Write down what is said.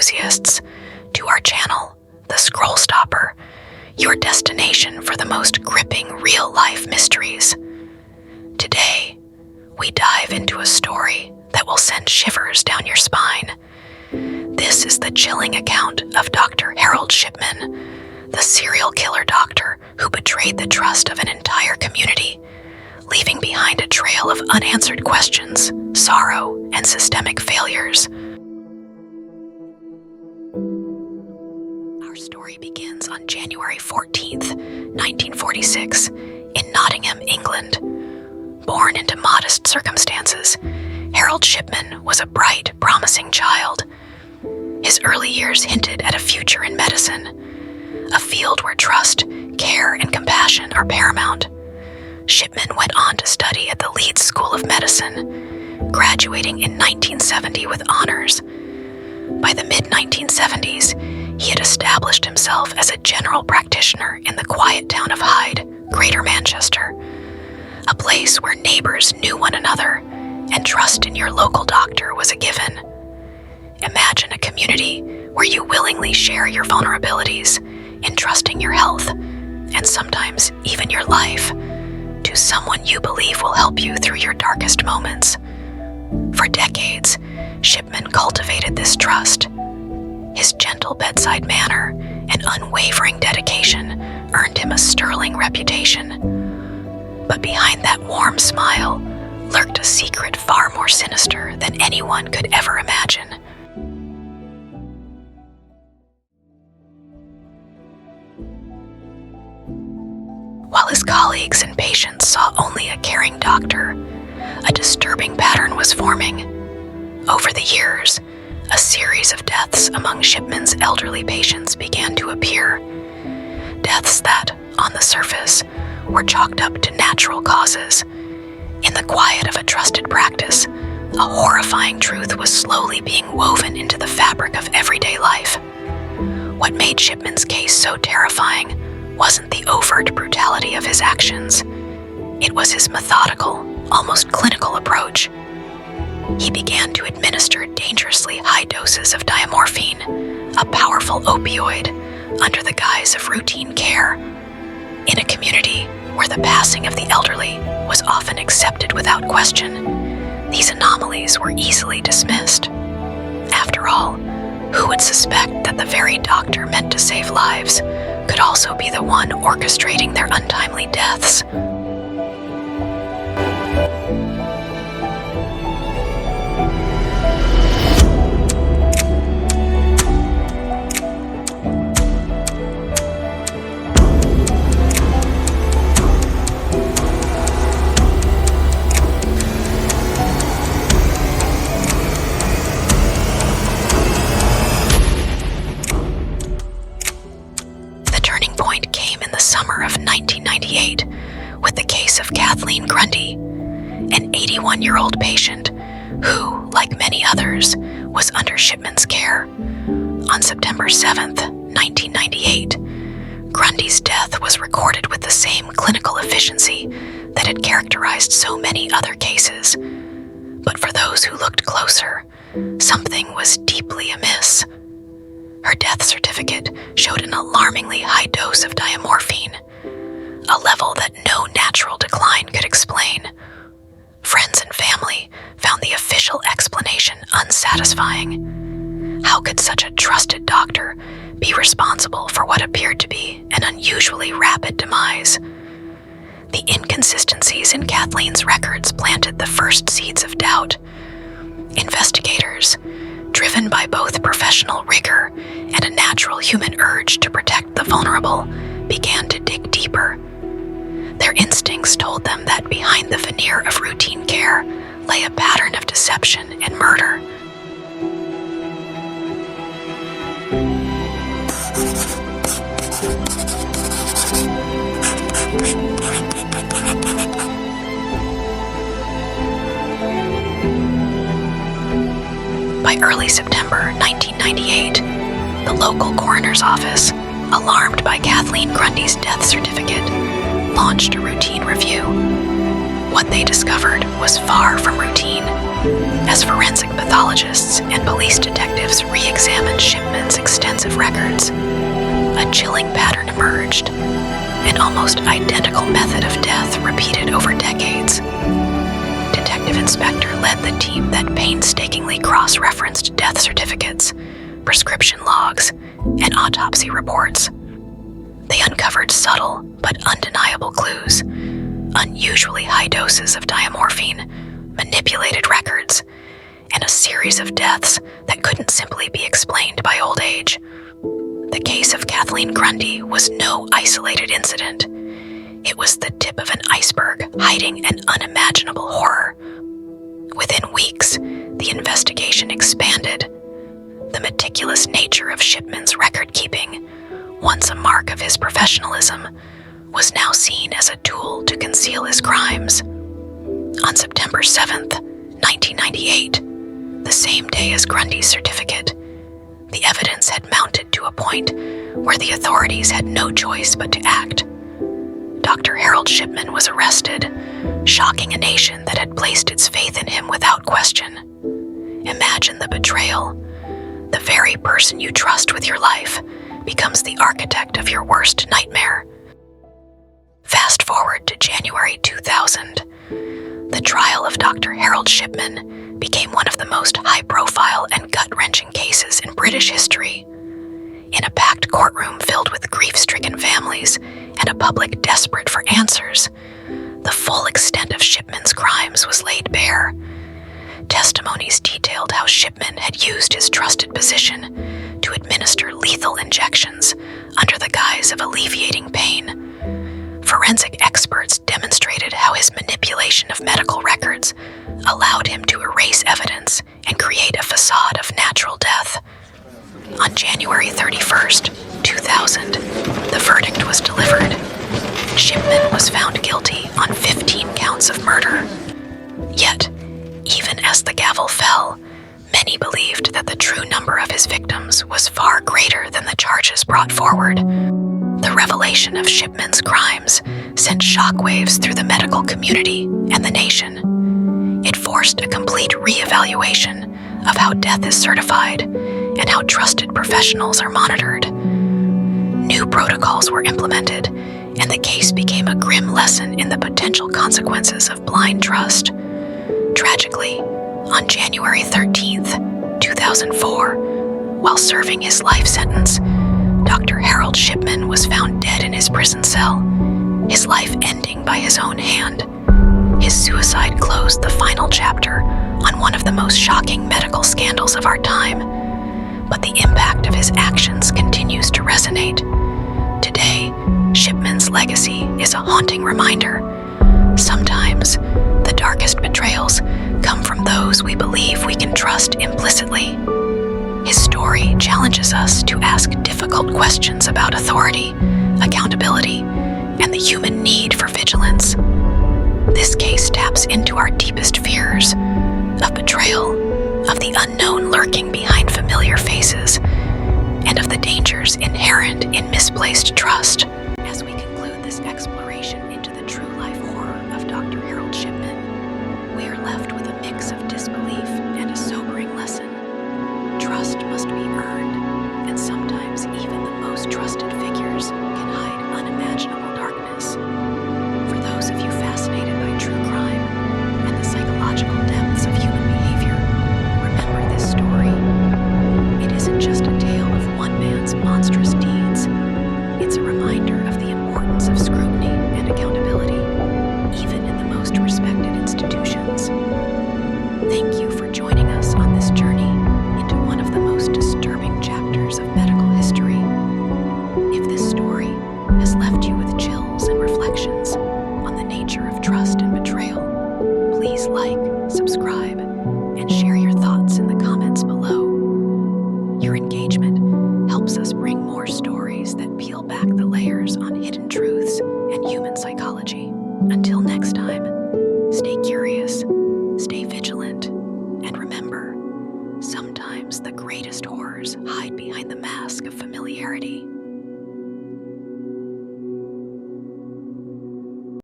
enthusiasts, to our channel, The Scroll Stopper, your destination for the most gripping real-life mysteries. Today, we dive into a story that will send shivers down your spine. This is the chilling account of Dr. Harold Shipman, the serial killer doctor who betrayed the trust of an entire community, leaving behind a trail of unanswered questions, sorrow, and systemic failures. Our story begins on January 14th, 1946, in Nottingham, England. Born into modest circumstances, Harold Shipman was a bright, promising child. His early years hinted at a future in medicine, a field where trust, care, and compassion are paramount. Shipman went on to study at the Leeds School of Medicine, graduating in 1970 with honors. By the mid-1970s, he had established himself as a general practitioner in the quiet town of Hyde, Greater Manchester, a place where neighbors knew one another and trust in your local doctor was a given. Imagine a community where you willingly share your vulnerabilities, entrusting your health, and sometimes even your life, to someone you believe will help you through your darkest moments. For decades, Shipman cultivated this trust. His gentle bedside manner and unwavering dedication earned him a sterling reputation. But behind that warm smile lurked a secret far more sinister than anyone could ever imagine. While his colleagues and patients saw only a caring doctor, a disturbing pattern was forming. Over the years, a series of deaths among Shipman's elderly patients began to appear. Deaths that, on the surface, were chalked up to natural causes. In the quiet of a trusted practice, a horrifying truth was slowly being woven into the fabric of everyday life. What made Shipman's case so terrifying wasn't the overt brutality of his actions. It was his methodical, almost clinical approach. He began to administer dangerously high doses of diamorphine, a powerful opioid, under the guise of routine care. In a community where the passing of the elderly was often accepted without question, these anomalies were easily dismissed. After all, who would suspect that the very doctor meant to save lives could also be the one orchestrating their untimely deaths? Summer of 1998 with the case of Kathleen Grundy, an 81-year-old patient who, like many others, was under Shipman's care. On September 7th, 1998, Grundy's death was recorded with the same clinical efficiency that had characterized so many other cases. But for those who looked closer, something was deeply amiss. Her death certificate showed an alarmingly high dose of diamorphine, a level that no natural decline could explain. Friends and family found the official explanation unsatisfying. How could such a trusted doctor be responsible for what appeared to be an unusually rapid demise? The inconsistencies in Kathleen's records planted the first seeds of doubt. Investigators, driven by both professional rigor and a natural human urge to protect the vulnerable, began to dig deeper. Their instincts told them that behind the veneer of routine care lay a pattern of deception and murder. By early September 1998, the local coroner's office, alarmed by Kathleen Grundy's death certificate, launched a routine review. What they discovered was far from routine. As forensic pathologists and police detectives re-examined Shipman's extensive records, a chilling pattern emerged, an almost identical method of death repeated over decades. Detective Inspector led the team that painstakingly cross-referenced death certificates, prescription logs, and autopsy reports. They uncovered subtle but undeniable clues: unusually high doses of diamorphine, manipulated records, and a series of deaths that couldn't simply be explained by old age. The case of Kathleen Grundy was no isolated incident. It was the tip of an iceberg hiding an unimaginable horror. Within weeks, the investigation expanded. The meticulous nature of Shipman's record-keeping, once a mark of his professionalism, was now seen as a tool to conceal his crimes. On September 7th, 1998, the same day as Grundy's certificate, the evidence had mounted to a point where the authorities had no choice but to act. Dr. Harold Shipman was arrested, shocking a nation that had placed its faith in him without question. Imagine the betrayal. The very person you trust with your life becomes the architect of your worst nightmare. Fast forward to January 2000. The trial of Dr. Harold Shipman became one of the most high-profile and gut-wrenching cases in British history. In a packed courtroom filled with grief-stricken families and a public desperate for answers, the full extent of Shipman's crimes was laid bare. Testimonies detailed how Shipman had used his trusted position to administer lethal injections under the guise of alleviating pain. Forensic experts demonstrated how his manipulation of medical records allowed him to erase evidence and create a facade of natural death. On January 31st, 2000, the verdict was delivered. Shipman was found guilty on 15 counts of murder. Yet, even as the gavel fell, many believed that the true number of his victims was far greater than the charges brought forward. The revelation of Shipman's crimes sent shockwaves through the medical community and the nation. It forced a complete reevaluation of how death is certified and how trusted professionals are monitored. New protocols were implemented, and the case became a grim lesson in the potential consequences of blind trust. Tragically, on January 13th, 2004, while serving his life sentence, Dr. Harold Shipman was found dead in his prison cell, his life ending by his own hand. His suicide closed the final chapter on one of the most shocking medical scandals of our time, but the impact of his actions continues to resonate. Today, Shipman's legacy is a haunting reminder. Sometimes, the darkest betrayals come from those we believe we can trust implicitly. His story challenges us to ask difficult questions about authority, accountability, and the human need for vigilance. This case taps into our deepest fears of betrayal, of the unknown lurking behind familiar faces, and of the dangers inherent in misplaced trust. As we conclude this exploration into the true life horror of Dr. Harold Shipman, we are left with a mix of disbelief and a sobering lesson. Trust must be earned, and sometimes even the most trusted figures can hide unimaginable darkness. For those of you fascinated by true crime and the psychological depths of human behavior, remember this story. It isn't just a tale of one man's monstrous deeds. It's a reminder of the importance of scrutiny and accountability, even in the most respected institutions. Thank you for joining us on this journey into one of the most disturbing chapters of medical history. If this story has left you with chills and reflections on the nature of trust and betrayal, please like, subscribe, and share your